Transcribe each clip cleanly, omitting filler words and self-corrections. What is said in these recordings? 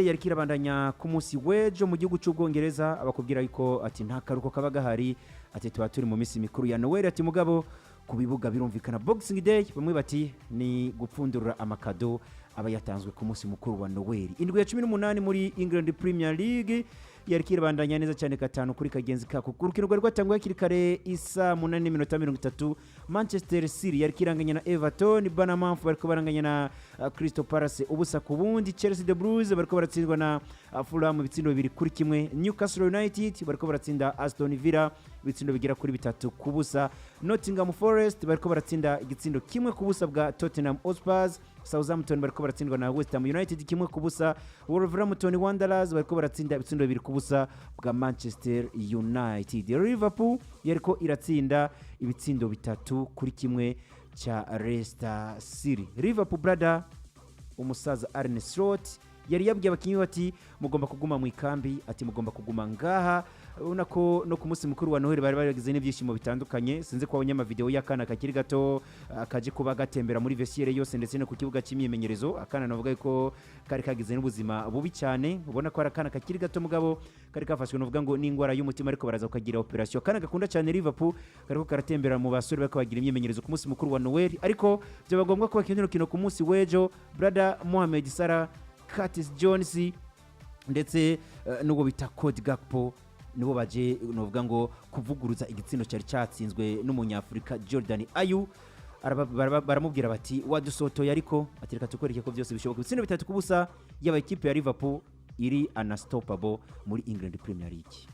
yari kirabandanya ku munsi w'ejo mu gihugu cy'Ubwongereza abakubwira yuko ati nta karuko kaba gahari ati tuba turi mu minsi mikuru ya Noel ati mugabo ku bibuga birumvikana Boxing Day bamwe bati ni gupfundurira amakado aba yatanzwe ku munsi mukuru wa Noel. Indwi ya 18 muri England Premier League yari kirabandanya neza cyane gatanu kuri kagenzi kako kurukino rwatanguye hakiri kare isa 8:30 Manchester City yari kiranganya na Everton, Bournemouth bariko baranganya na Crystal Palace ubusa ku bundi, Chelsea the Blues bariko baratsindwa na Fulham ibitsindo bibiri kuri kimwe, Newcastle United bariko baratsinda Aston Villa ibitsindo bigira kuri bitatu kubusa, Nottingham Forest bariko baratsinda igitsindo kimwe kubusa bwa Tottenham Hotspur, Southampton bariko baratsindwa na West Ham United kimwe kubusa, Wolverhampton Wanderers bariko baratsinda ibitsindo bibiri kubusa bwa Manchester United. Liverpool yariko iratsinda ibitsindo bitatu kuri kimwe cha Leicester City. Liverpool brother umusaza Arne Slot yari yabwiye abakinyi bati mugomba kuguma mu ikambi ati mugomba kuguma ngaha unako no ku munsi mukuru wa Noheli bari bagize n'ibyishimo bitandukanye sinze kwa abanyama video y'akana kakiri gato kaje kuba gatembera muri vestiaire yose ndetse no ku kibuga cy'imyimenyerezo akana navuga ko kari kagize n'ubuzima bubi cyane ubona ko ari akana kakiri gato mugabo kari kafashwe novuga ngo n'ingwara y'umutima ariko baraza kugira operation akana gakunda cyane Liverpool kariko karatembera mu basore bako bagira imyimenyerezo ku munsi mukuru wa Noheli ariko byabagombwa ko bakinira kino ku munsi w'ejo brother Mohamed Salah, Curtis Jones ndetse n'ubwo bita Cody Gakpo nibo baje novuga ngo kuvuguruza igitsindo cyari cyatsinzwe n'umunyafrika Jordan Ayew baramubwira bati wadusotoye ariko atireka tukoreke ko byose bishoboka ibitsindo bitatu kubusa yaba equipe ya Liverpool iri unstoppable muri England Premier League.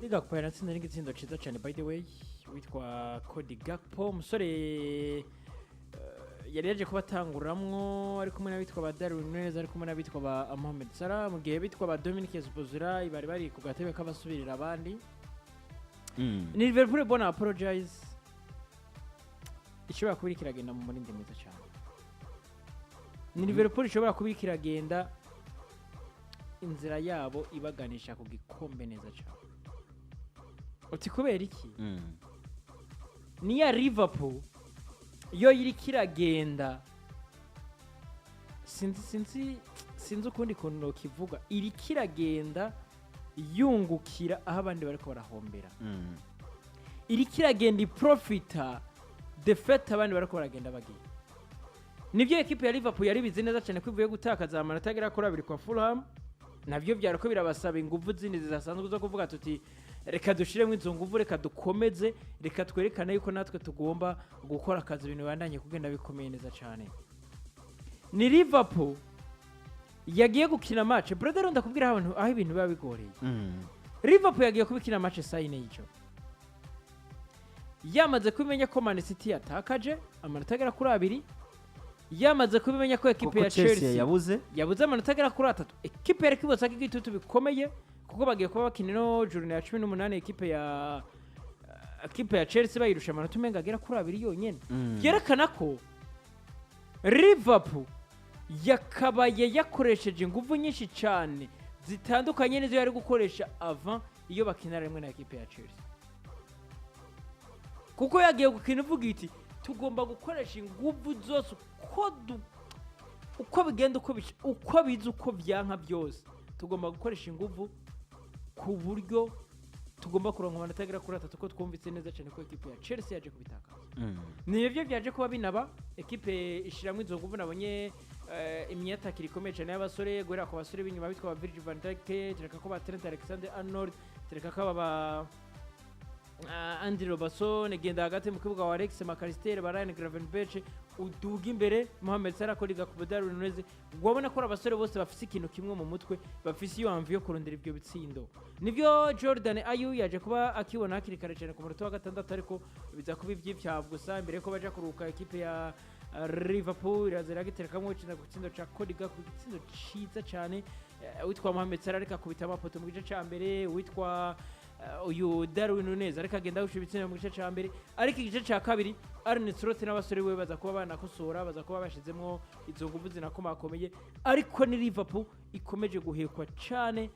Gakpo yaratsinda n'igitsindo ciza cyane by the way witwa Cody Gakpo musore yari yaje kubatanguramwo ari kumwe n'abitwa ba Darwin Nunez ari kumwe n'abitwa ba Mohamed Salah mu gihe bitwa ba Dominic Szoboszlai bari ku gatebe k'abasubirira abandi. Ni Liverpool bona apologize ishobora kuba kiragenda mu murindi mwiza cyane. Ni Liverpool ishobora kuba kiragenda inzira yabo ibaganisha ku gikombe neza cyane. Uti kubera iki? Ni ya Liverpool yo yiri kiragenda sinzi ukundi kuntu kivuga iri kiragenda yungukira aho abandi bariko barahombera iri kiragenda iprofita defect abandi bariko baragenda bagiye nibyo equipe ya Liverpool yari bizi neza cyane kwivuye gutakaza amanota agera kuri 2 kwa Fulham navyo byarako birabasaba ingufu zindi zizasanzwe zo kuvuga tuti reka dushiremo izo nguvu reka dukomeze reka twerekane yuko natwe tugomba gukora akazi ibintu bandanye kugenda bikomeye neza cyane. Ni Liverpool yagiye gukina match brother ndakubwira abantu aho ibintu biba bigoreye. Liverpool yagiye kubikina match sayine yico yamaze kubimenya ko Man City yatakaje amanota agera kuri 2 yamaze kubimenya ko equipe ya Chelsea yabuze amanota agera kuri 3 equipe yari kibosaka igitutu bikomeye kuko bagiye kuba bakina no journée ya 18 equipe ya Chelsea bayirusha amanota umenga agera kuri 2 yonyene yerekana ko Liverpool yakabaye yakoresheje ingufu nyinshi cyane zitandukanye nizo yari gukoresha avant iyo bakina rimwe na equipe ya Chelsea kuko yagiye gukina uvuga iti tugomba gukoresha ingufu zose uko bigenda uko bizi uko byanka byose tugomba gukoresha ingufu ku buryo tugomba kuronka amanota agera kuri 3 ko twumvise neza cyane ko equipe ya Chelsea yaje kubitaka nibyo byaje kuba binaba equipe ishiramwe izo nguvu nabonye imyatakiri ikomeye cyane y'abasore guhera ku basore b'inyuma bitwa Virgil van Dijk tereka ko ba Trent Alexander-Arnold tereka ko ba Andy Robertson genda hagati mu kibuga wa Alex McAllister Ryan Gravenberch uduga imbere Mohamed Salah Cody Gakpo Darwin Nunez gwabona ko abasore bose bafise ikintu kimwe mu mutwe bafise iyo amvi yo kurondera ibyo bitsindo nivyo Jordan Ayew yaje kuba akibona hakiri kare cyane ku munota wa 6 ariko biza kuba ivy'ipyavu gusa imbere ko baje kuruka equipe ya Liverpool irazira giterekamwe cyane ku kitsindo ca Cody Gakpo ikitsindo ciza cyane witwa Mohamed Salah ariko akubita amapoto mu gice ca mbere witwa uyu Darwin Nunez ariko agenda gushibitsina mu gice ca mbere ariko igice ca kabiri Arne Slot n'abasore we baza kuba banakosora baza kuba bashizemo izo nguvu zinakomakomeye ariko ni Liverpool ikomeje guhekwa cyane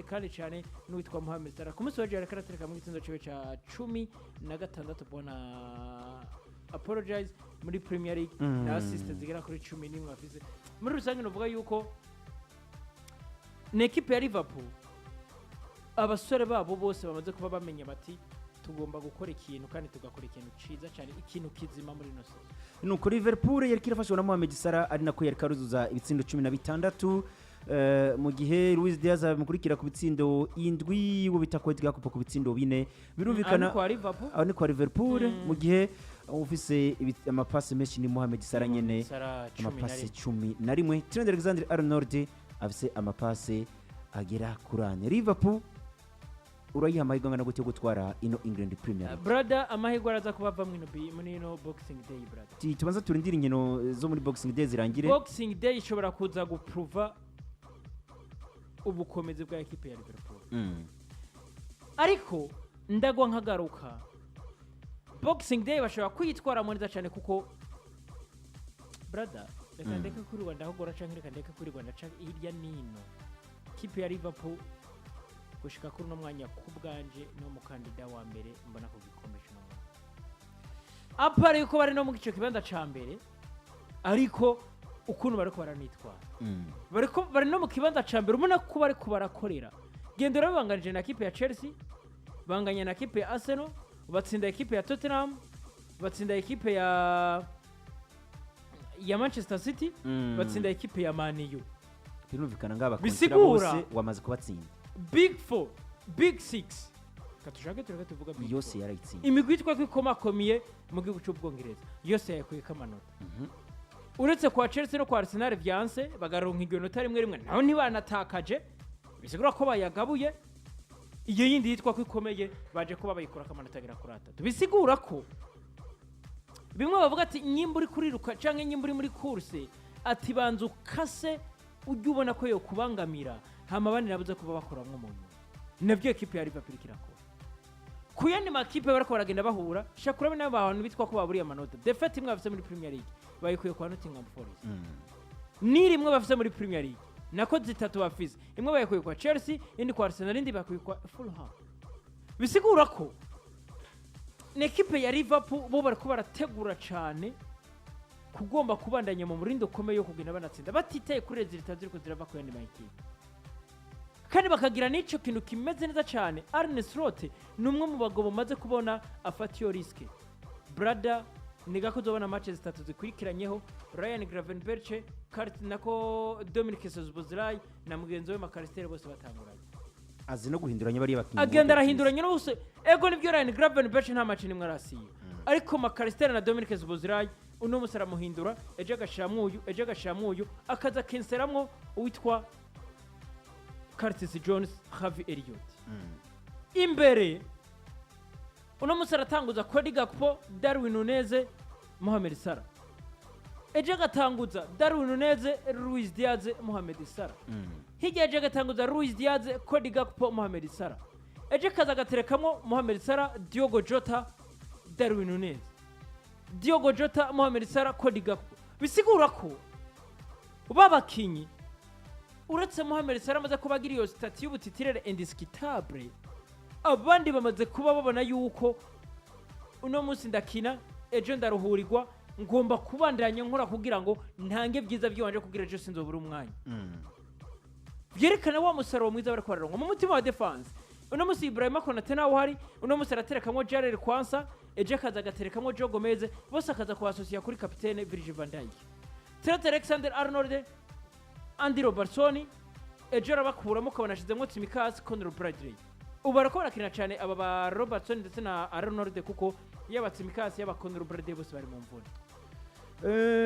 kandi cyane n'uwitwa Mohamed Salah ku munsi wa jara karatereka mu gitsindo cyo ca 16 bona apologize muri Premier League na assist zigera kuri 11 afise muri rusange novuga yuko ni ekipe ya Liverpool abasore babo bose bamaze kuba bamenya bati tugomba gukora ikintu kandi tugakora ikintu ciza cyane ikintu kizima muri no season nuko Liverpool yari kirafashwe na Mohamed Salah ari nako yari karuzuza ibitsindo 16 mu gihe Luis Diaz amukurikira ku bitsindo 7 wo bitakwetega ku bitsindo 4 birumvikana aho ni kwa Liverpool mu gihe ufise amapasi menshi ni Mohamed Salah nyene amapasi 11 Trent Alexander-Arnold afise amapasi agera kurane Liverpool urayiha amahirwe angana gute gutwara ino England Premier League brother amahirwe araza kubava muri ino Boxing Day brother tubanza turindira inkino zo muri Boxing Day zirangire Boxing Day ishobora kuza guprova ubukomezi bwa ekipe ya Liverpool ariko ndagwa nkagaruka Boxing Day bashobora kwitwara mu neza cyane kuko brother reka ndeke kuri Rwanda aho gora canke reka ndeke kuri Rwanda hirya nino ekipe ya Liverpool gushika kuri no mwanya kubganje no mukandida wa mbere mbona ko gikombe cyo apare yuko bari no mu gice kibanza ca mbere ariko ukuntu bariko baranitwara bari no mu kibanza ca mbere ubona ko bari kubarakorera gendera bibanganije na ekipe ya Chelsea banganya na ekipe ya Arsenal batsinda ekipe ya Tottenham batsinda ekipe ya Manchester City batsinda ekipe ya Man U birumvikana ngaba kontra bose wamaze kubatsinda Big 4 Big 6 katushake tureke tuvuga big yose yarayitsinda imigwi itwa kwikomakomiye mu gihugu cy'Ubwongereza yose yakuye kamanota uretse kwa Chelsea no kwa Arsenal vyanse bagaronka igionota rimwe naho ntibanatakaje bisigura ko bayagabuye iyo yindi yitwa kwikomeye baje kuba bayikora kamanota agera kuri 3 bisigura ko bimwe bavuga ati nyimburi kuriruka canke nyimburi muri course ati banzu kase ujye ubona ko yo kubangamira hama abandi nabuze kuba bakora nk'umuntu nabyo ekipe ya Liverpool kirakora kuyandi makipe barako baragenda bahura shakura bene abantu bitwa ko baburiye amanota defete imwe bafite muri Premier League bayikuye kwa Nottingham Forest ni rimwe bafite muri Premier League nako zitatu bafise imwe bayikuye kwa Chelsea indi kwa Arsenal indi bakuye kwa Fulham bisigura ko n'ekipe ya Liverpool bo barako barategura cyane kugomba kubandanya mu murindo komeye yo kugenda banatsinda batiteye kuri resultat ziriko zirava ku yandi makipe kandi bakagira n'ico kintu kimeze neza cyane Arne Slot numwe mu bagabo maze kubona afatiyo riske brother niga ko zobona matches zitatu zikurikiranyeho Ryan Gravenberch Kart nako Dominic Szoboszlai na mugenzi we Makaristeri bose batanguranye azi no guhinduranya bari bakinyi agenda arahinduranya bose ego nibyo Ryan Gravenberch nta match nimwe arasiye ariko Makaristeri na Dominic Szoboszlai uno musara muhindura eje agashamuyu akaza kenseramwo uwitwa Curtis Jones Harvey Elliott imbere uno musara tanguza Cody Gakpo Darwin Nunez Mohamed Salah eje gatanguza Darwin Nunez Luis Diaz Mohamed Salah hirya eje gatanguza Luis Diaz Cody Gakpo Mohamed Salah eje kaza gaterekamwo Mohamed Salah Diogo Jota Darwin Nunez Diogo Jota Mohamed Salah Cody Gakpo bisigura ko babakinyi uretse Mohamed Salah amaze kubagira iyo statut y'ubutitirere indiscutable abandi bamaze kuba babona yuko uno munsi ndakina ejo ndaruhurirwa ngomba kubandanya nkora kugira ngo ntange byiza byanje kugira ejo sinzobura umwanya byerekana wa musaruro mwiza bari kwararongwa mu mutima wa defense uno munsi Ibrahima Konate nawe hari uno munsi araterekamwo Jarrell Kwanza eje kaza gaterekamwo Joe Gomez bose akaza kuasosiya kuri kapitene Virgil van Dijk Trent Alexander-Arnold Andy Robertson ejo rabakuramo kabanashizemwo Tsimikas Conor Bradley ubu barakora kina cyane aba ba Robertson ndetse na Arnold kuko yaba Tsimikas yaba Conor Bradley bose bari mu mvune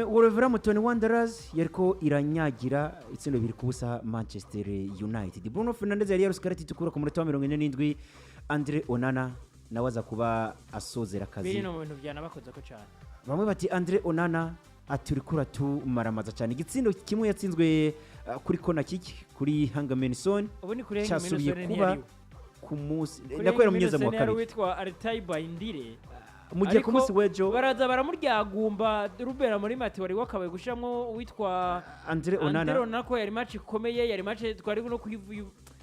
Wolverhampton Wanderers yariko iranyagira itsindo biri kubusa Manchester United Bruno Fernandes yari yaruskarati tukura ku munota wa 47 Andre Onana nawaza kuba asozera kazi biri no mu bintu byanabakoze ko cyane bamwe bati Andre Onana aturikura tumaramaza cyane igitsindo kimwe yatsinzwe kuri kona kiki kuri Hangamenson ubu ni kuri Hangamenson kuba ku munsi nakwera munyeza mu kabiri witwa Altaiba Indire mugiye ku munsi wejo baraza baramuryagumba Rubera muri mati wari wakabaye gushiramwo witwa Andre Onana ko yari match ikomeye yari match twari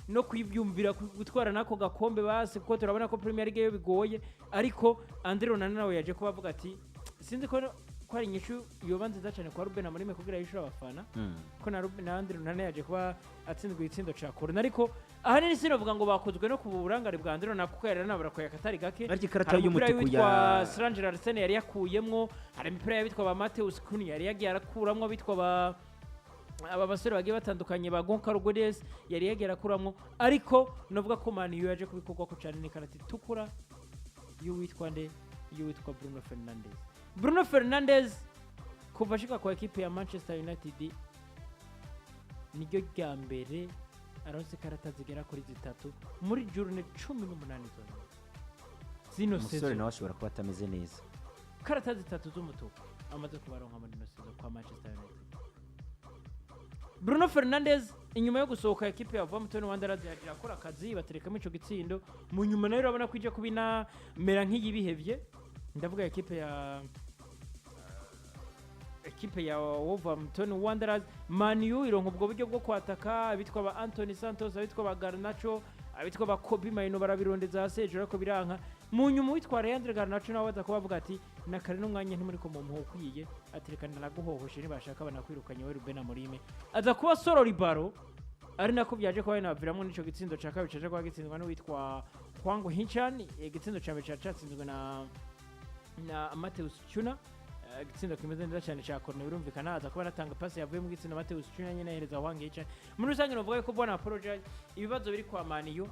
no kuyivyumvira gutwara nako gakombe base kuko turabona ko Premier League yo bigoye ariko Andre Onana nawe yaje kubavuga ati sinzi ko ko hari inyishu yoba nziza cyane kwa Ruben Amorim kugira yishura abafana ko na Ruben Andre Runane yaje kuba atsinzwe igitsindo ca corner ariko ahanini sinovuga ngo bakozwe no ku burangare bwa Andre Runane kuko yari nabarakoye akatari gake ariko ikarata y'umutuku ya Stranger Arsene yari yakuyemwo hari imipira yabitwa ba Mateus Kuni yari yagiye arakuramwo bitwa ba aba basore bagiye batandukanye ba Gonca Rogodes yari yagera kuramwo ariko novuga ko Man U yaje kubikorwa ko cyane ni karate tukura y'uwitwa Bruno Fernandes kuva ashika kwa ekipe ya Manchester United niryo rya mbere aronse karata zigera kuri zitatu muri journée 18 zino umusore season nawe ashobora kuba atameze neza karata zitatu z'umutuku amaze kubaronka muri ino season kwa Manchester United. Bruno Fernandes inyuma yo gusohoka ekipe ya Wolverhampton Wanderers yaje akora akazi baterekamo ico gitsindo mu nyuma nayo urabona ko ije kubina mera nk'iyibihevye ndavuga ekipe ya Wolverhampton Wanderers. Man U ironka ubwo buryo bwo kwataka abitwa ba Anthony Santos abitwa ba Garnacho abitwa ba Kobe Maino barabirondeza hasi hejuru ariko biranka mu nyuma witwa Leandro Garnacho nawe aza kubavuga ati nakare n'umwanya ntimuri ko mu muhukwiye aterekana naguhohoshe nibashaka banakwirukanye we Ruben Amorim aza kuba solo libaro ari nako byaje kwa naviramwe nico gitsindo ca kabiri caje kwa gitsindwa no witwa Kwango Hinchan igitsindo ca mbere catsinzwe na Mateus Cuna gitsindo kimeze neza cyane ca corner birumvikana aza kuba natanga pass yavuye mu gitsindo Mateus Cuna nyene hereza Kwango Hinchan muri rusange novuga ko bona apologize ibibazo biri kwa Man U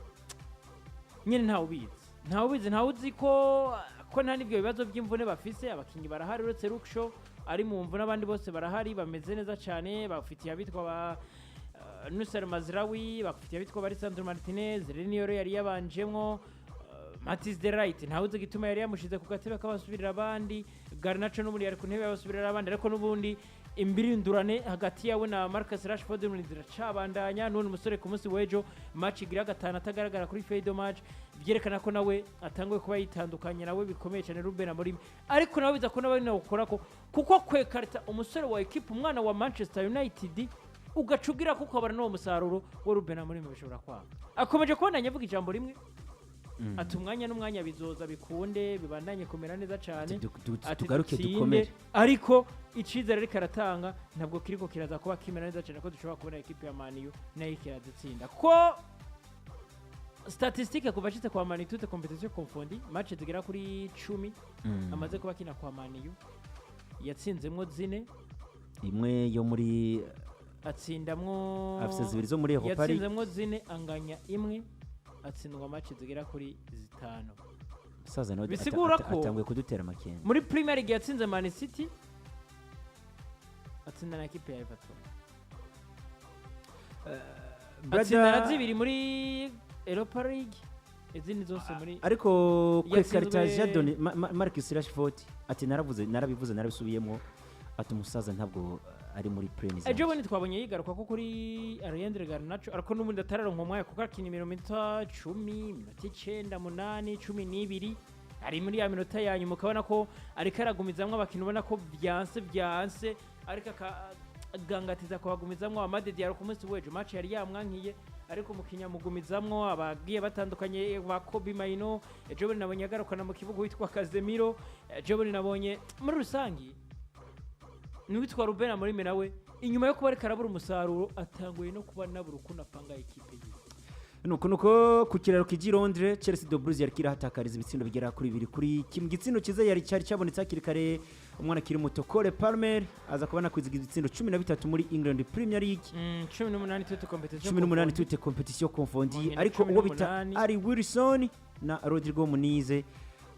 nyene ntawe uzi ko nta n'ibyo bibazo by'imvune bafise abakinyi barahari uretse Lukshaw ari mu mvune abandi bose barahari bameze neza cyane bafitiye abitwa ba Nusser Mazraoui bafitiye abitwa ba Lisandro Martinez Reniero yari yabanjemwo Matis de Right ntawe uzi gituma yari yamushize ku gatebe kabasubirira abandi Garnacho n'ubundi yari ku ntebe y'abasubirira abandi ariko n'ubundi imbirindurane hagati yawe na Marcus Rashford muri ziracabandanya none umusore ku munsi wejo match igira gatanu atagaragara kuri Feido match byerekana ko nawe atanguye kuba yitandukanye nawe bikomeye cyane Ruben Amorim ariko nawe biza ko nawe gukora ko kuko kwekarita umusore wa equipe umwana wa Manchester United ugacugira kuko abara no musaruro wa Ruben Amorim bishobora kwa akomeje kubandanya avuga ijambo rimwe ati umwanya n'umwanya bizoza bikunde bibandanye kumera neza cyane tugaruke dukomere ariko icizere ariko aratanga ntabwo kiriko kiraza kuba kimera neza cyane ko dushobora kubona equipe ya Man U nayo kiradutsinda ko statistique kuva cite kwa Man U toute competition confondue match zigera kuri 10 amaze kuba kina kwa Man U yatsinzemwo zine imwe yo muri atsindamwo afise zibiri zo muri Europa League yatsinzemwo zine anganya imwe atsindwa match zigera kuri zitanu saza no bisigura ko atanguye kudutera makenga muri Premier League yatsinze Man City atsinda na equipe ya Everton atsinda zibiri muri Europa League izindi zose muri ariko kwekaritaje Don Marcus Rashford ati narabivuze narabisubiyemo ati umusaza ntabwo ari muri Premier League ejo bundi twabonye yigaruka ko kuri Leandro Garnacho ariko n'ubundi atararonka umwanya kuko akina minota 10 minota 9 8 12 ari muri ya minota ya nyuma ukabona ko ariko aragumizamwe abakintu ubona ko byanse ariko akagangatiza kubagumizamwe Amade Diallo ku munsi wejo match yari yamwankiye ariko mukinya mugumizamwo abagiye batandukanye ba Kobe Maino ejo bundi nabonye agarukana mu kibuga witwa Casemiro ejo bundi nabonye muri rusangi n'uwitwa Ruben Amorim nawe inyuma yo kuba ariko arabura umusaruro atanguye no kuba nabura ukuntu apanga ekipe ye nuko ku kiraro k'igi Londres Chelsea de Bruges yari kirahatakariza ibitsindo bigera kuri 2 kuri kimwe gitsindo kiza yari cyari cyabonetse hakiri kare umwana kiri muto Cole Palmer aza kubana kwiziga ibitsindo 13 muri England Premier League 18 toute competition confondue ariko uwo bita ari Wilson na Rodrigo Munize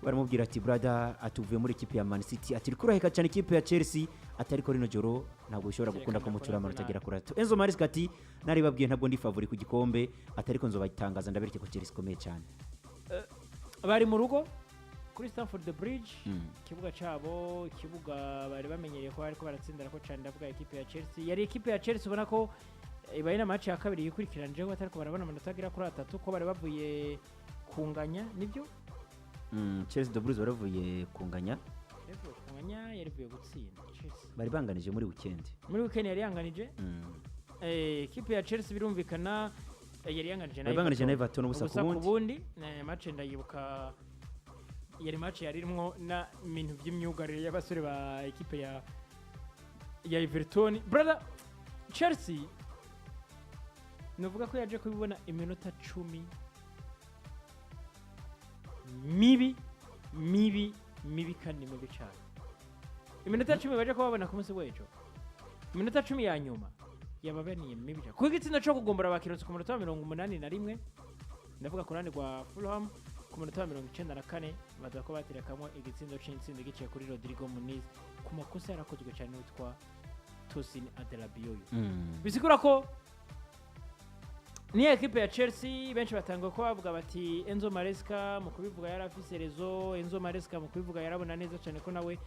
baramubwira ati brother atuvuye muri equipe ya Man City ati kuraheka cyane equipe ya Chelsea atari ko rino joro ntabwo bishobora gukunda ko mucura amanota agera kuri 3 Enzo Maresca ati nari babwiye ntabwo ndi favori ku gikombe atari ko nzobayitangaza ndabereke ko Chelsea komeye cyane bari mu rugo kuri Stamford Bridge kibuga cyabo kibuga bari bamenyereye ko ariko baratsindira ko cyane ndavuga equipe ya Chelsea yari equipe ya Chelsea ubona ko ibaye na match ya kabiri yikurikiranje ko atari ko barabona amanota agera kuri 3 ko bari bavuye kunganya nibyo Chelsea de Bruges baravuye kunganya yarivuye gutsinda Chelsea bari banganije muri weekend yari yanganije equipe ya Chelsea birumvikana yari yanganije na Everton ubusa ku bundi match ndayibuka yari match yarimwo na ibintu by'imyugarire y'abasore ba ekipe ya Everton brother. Chelsea navuga ko yaje kubibona iminota 10 mibi kandi mibi cyane. Iminota 10 baje kubabona ku munsi w'ejo, iminota 10 ya nyuma yababaniye mibi cyane. Ku gitsina cyo kugombora abakironse ku munota 81 ndavuga ku ruhande rwa Fulham, ku munota 94 baza ko baterekamwo igitsindo cy'intsindo gice kuri Rodrigo Muniz ku makosa yarakozwe cyane witwa Tosin Adelabioyo. Bisigura ko ni ekipe ya Chelsea benshi batanga ko bavuga bati Enzo Maresca mu kubivuga yari afise rezo, Enzo Maresca mu kubivuga yarabona neza cyane ko nawe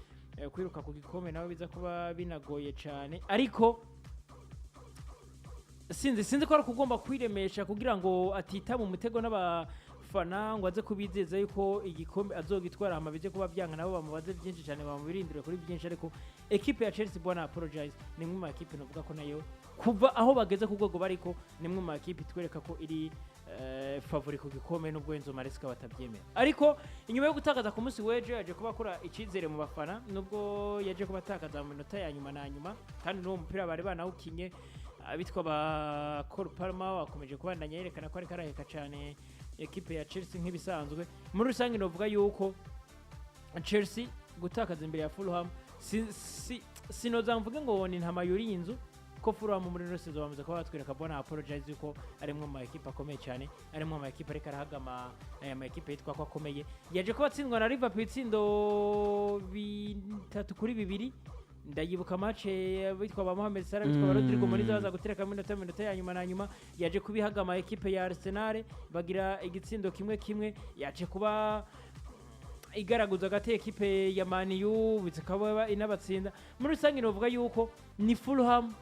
kwiruka ku gikombe nawe biza kuba binagoye cyane, ariko sinzi ko ari kugomba kwiremesha kugira ngo atita mu mutego n'abafana ngo aze kubizeza yuko igikombe azogitwara amabije kuba byanga nabo bamubaze byinshi cyane bamubirindire kuri byinshi, ariko ekipe ya Chelsea bwana apologize ni mwe ma ekipe navuga ko nayo kuva aho bageze ku rwego bariko ni mwe ma ekipe twereka ko iri favori ku gikombe n'ubwo Enzo Maresca batabyemera. Ariko inyuma yo gutakaza ku munsi w'ejo yaje kuba akora ikizere mu bafana nubwo yaje kuba atakaza mu minota ya nyuma na nyuma, kandi n'uwo mupira bari banawukinye abitwa ba Cole Palmer wakomeje kubandanya yerekana ko ari karaheka cyane ekipe ya Chelsea nk'ibisanzwe. Muri rusange novuga yuko Chelsea gutakaza imbere ya Fulham sinoza mvuge ngo ni ntama yuri inzu ko Fulham muri rose zo bamaze kuba batwereka bona apologize yuko ari mwe mu ekipe akomeye cyane, ari mwe mu ekipe ariko arahagama aya ma ekipe yitwa ko akomeye. Yaje kuba atsindwa na Liverpool itsindo 3-2 ndayibuka match bitwa ba Mohamed Salah bitwa Rodrigo Muniz baza gutereka minota ya nyuma na nyuma yaje kubihagama ekipe ya Arsenal bagira igitsindo kimwe yaje kuba igaraguza gate ekipe ya Man U bikaba inabatsinda. Muri rusange novuga yuko ni Fulham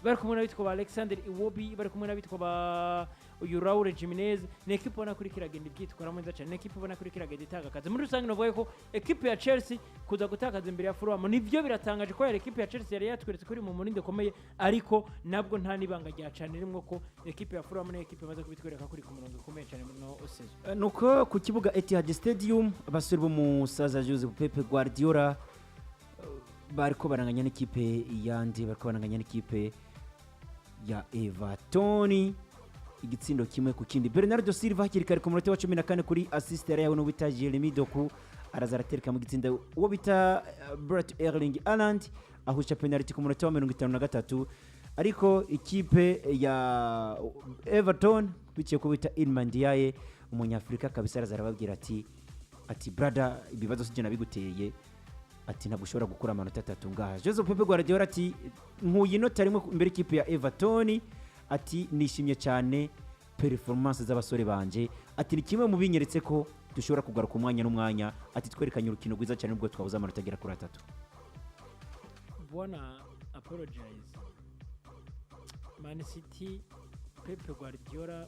bari kumwe n'abitwa ba Alexander Iwobi, bari kumwe n'abitwa ba Raul Jimenez, ni ekipe ubona kuri kiragenda ibyitwara neza cyane, ni ekipe ubona kuri kiragenda itanga akazi. Muri rusange novuga ko ekipe ya Chelsea kuza gutakaza imbere ya Fulham nivyo biratangaje ko ekipe ya Chelsea yari yatweretse kuri mu muninde komeye, ariko nabwo nta nibanga rya cyane rimwe ko ekipe ya Fulham ni ekipe maze kubitwereka kuri ku murongo komeye cyane no sezo. Nuko ku kibuga Etihad Stadium abasore bo musaza Jose Pep Guardiola bariko baranganya n'ikipe yandi, bariko baranganya n'ikipe ya Everton igitsindo kimwe ku kindi. Bernardo Silva hakiri kare ku munota wa 14 kuri assist yawe no bita Jeremy Doku araza aratereka mu gitsinda uwo bita Brett Erling Haaland ahusha penalty ku munota wa 53, ariko ikipe ya Everton biciye ku bita Iliman Ndiaye umunyafrika kabisa araza arababwira ati brother ibibazo sije nabiguteye ati ntabwo ushobora gukura amanota 3 ngaha. Jose Pep Guardiola ati nkuye inota rimwe imbere ikipe ya Everton ati nishimye cyane performance z'abasore banje, ati ni kimwe mu binyeretse ko dushobora kugaruka umwanya n'umwanya, ati twerekanye urukino rwiza cyane ubwo twabuze amanota agera kuri 3. Bwana apologize Man City, Pep Guardiola,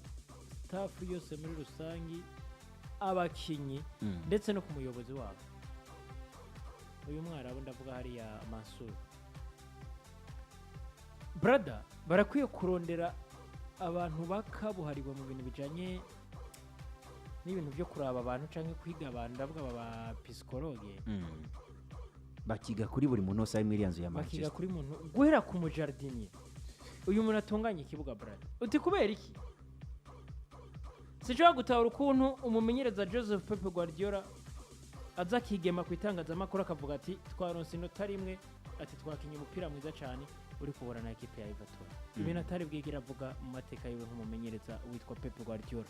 staff yose muri rusangi, abakinyi ndetse no ku muyobozi wabo uyu mwarabu ndavuga hari ya Mansur brother, barakwiye kurondera abantu bakabuhariwe mu bintu bijanye n'ibintu byo kuraba abantu canke kwiga abantu, ndavuga aba psychologue bakiga kuri buri muntu wose ari muri yanzu ya Manchester, bakiga kuri muntu guhera ku mujardinier uyu muntu atunganya ikibuga brother. Uti kubera iki sinshobora gutahura ukuntu umumenyereza Joseph Pep Guardiola aza kigema ku itangazamakuru akavuga ati twaronse inota rimwe, ati twakinye umupira mwiza cyane uri kubura na ekipe ya Everton. Ibintu atari bwigira avuga mu mateka yiwe nk'umumenyereza witwa Pep Guardiola.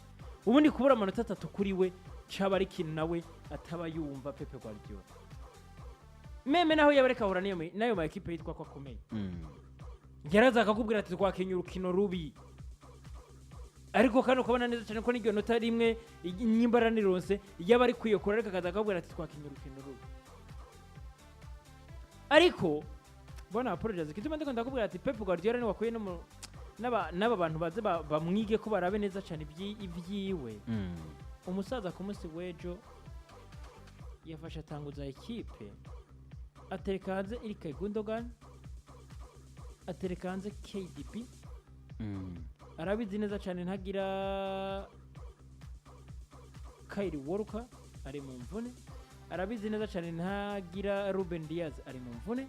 Ubundi kubura amanota 3 kuri we caba ari kintu nawe ataba yumva Pep Guardiola. Meme naho yabareka hura nayo ma ekipe yitwa ko akomeye. Yaraza akakubwira ati twakinye urukino rubi, ariko kandi ukabona neza cyane ko n'iryo nota rimwe nyimbara nironse yaba ari kwiyokora, ariko akaza akabwira ati twakinye urukino rubi. Ariko bona apologize kituma ndiko ndakubwira ati Pep Guardiola ni wakuye n'aba bantu baze bamwige ko barabe neza cyane ibyiwe. Umusaza ku munsi w'ejo yafasha atanguza ekipe, atereka hanze Ilkay Gundogan, atereka hanze KDB, arabizi neza cyane ntagira Kyle Walker, ari mu mvune, arabizi neza cyane ntagira Ruben Diaz ari mu mvune,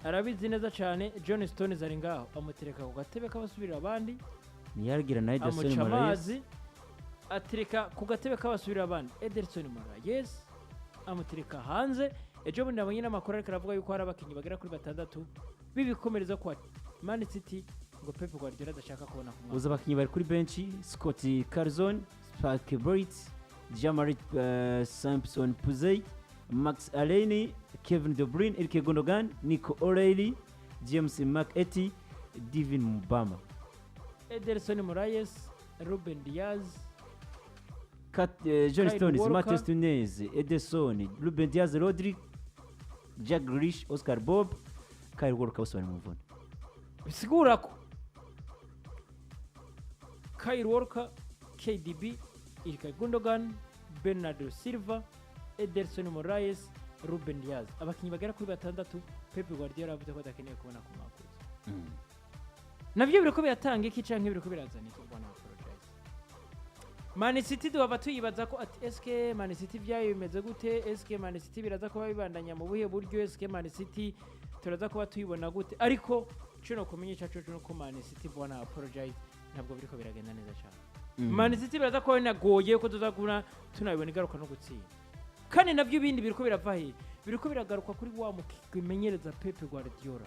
arabizi neza cyane John Stones ari ngaho amutereka ku gatebe k'abasubirira abandi, niyagira na Ederson amuca Moraes amazi atereka ku gatebe k'abasubirira abandi Ederson Moraes amutereka hanze. Ejo bundi nabonye n'amakuru ariko aravuga yuko hari abakinnyi bagera kuri 6 bibikomereza kwa Man City ngo Pep Guardiola adashaka kubona ku uza abakinnyi bari kuri benchi Scott Carson, Sparky Bright, Jean-Marie Simpson Puzey, Max Aleni, Kevin De Bruyne, Eric Gundogan, Nico O'Reilly, James McAtee, Divin Mbama, Ederson Moraes, Ruben Diaz, John Kyle Stones, Walker. Matheus Nunes, Ederson, Ruben Diaz, Rodri, Jack Grealish, Oscar Bob, Kyle Walker bose bari mu mvune. bisigura ko Kyle Walker, KDB, Ilkay Gundogan, Bernardo Silva, Ederson Moraes, Ruben Diaz, abakinnyi bagera kuri 6 Pep Guardiola avuze ko adakeneye kubona ku makuza. Navyo biriko biratanga iki canke biriko birazana iki bwana apologize. Man City duhava tuyibaza ko ati eske Man City vyayo bimeze gute, eske Man City biraza kuba bibandanya mu buhe buryo, eske Man City turaza kuba tuyibona gute, ariko cyo kumenyesha cyo ko Man City bwana apologize ntabwo biriko biragenda neza cyane. Man City biraza kuba binagoye ko tuzagura tunabibona igaruka no gutsinda, kandi navyo bindi biriko birava he, biriko biragaruka kuri wa mukimenyereza Pep Guardiola.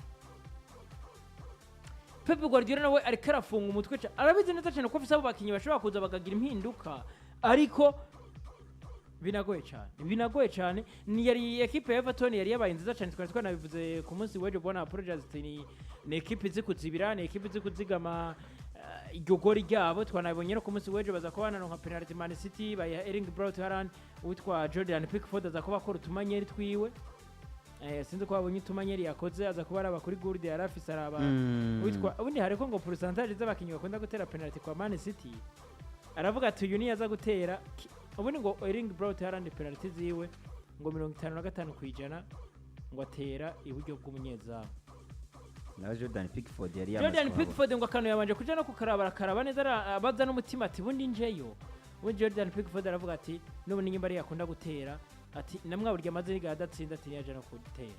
Pep Guardiola nawe ariko arafunga umutwe cyane, arabizi neza cyane ko afise abo bakinnyi bashobora kuza bakagira impinduka, ariko binagoye cyane. Ni yari equipe ya Everton yari yabaye nziza cyane, twari twanabivuze ku munsi w'ejo bona apologize, ni equipe izi kuzibira, ni equipe izi kuzigama iryo gori ryabo. Twanabonye no ku munsi w'ejo baza kuba nka penalty Man City baya Erling Braut Haaland, witwa Jordan Pickford aza kuba akora utumanyeri twiwe. Sinzi ko babonye utumanyeri yakoze, aza kuba araba kuri Gourde yari afise araba witwa ubundi hariko ngo percentage z'abakinnyi bakunda gutera penalty kwa Man City, aravuga ati uyu niyaza gutera ubundi ngo Erling Braut Haaland penalty ziwe ngo 55% ngo atera iburyo bw'umunyezamu. Na Jordan Pickford yari Jordan Pickford ngo akano yabanje kuja no kukaraba neza abaza n'umutima ati bundi njeyo. Ubu Jordan Pickford aravuga ati n'ubu ninyimba ari yakunda gutera, ati namwe burya amaze riga adatsinda ati yaje no gutera,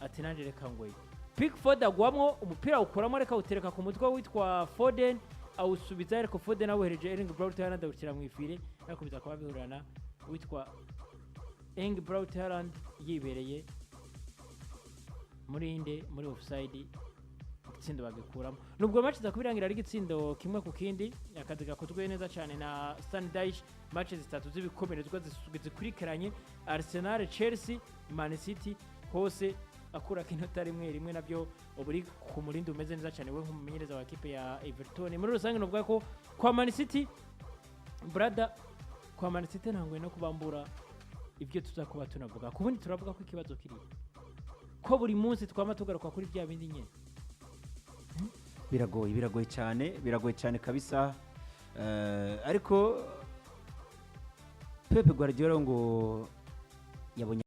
ati nanje reka ngoye. Pickford agwamwo umupira ukuramo reka utereka ku mutwe witwa Foden, awusubiza ariko Foden awereje Erling Braut Haaland awushyira mu ifire, nakubiza kwa bihurana witwa Erling Braut Haaland yibereye muri offside, igitsindo bagikuramo. Nubwo match za kubirangira ari igitsindo kimwe ku kindi, akazi gakozwe neza cyane na Sangiza. Match zitatu z'ibikomerezwa zikurikiranye, Arsenal, Chelsea, Man City, hose akura kinota rimwe nabyo uburi ku murindi umeze neza cyane we nk'umumenyereza wa equipe ya Everton. Muri rusange no ko kwa Man City brother, kwa Man City ntangwe no kubambura ibyo tuzakuba tunavuga ku bundi, turavuga ko ikibazo kiri ko buri munsi twama tugaruka kuri bya bindi nyene. Biragoye cyane kabisa. Ariko Pep Guardiola ngo yabonye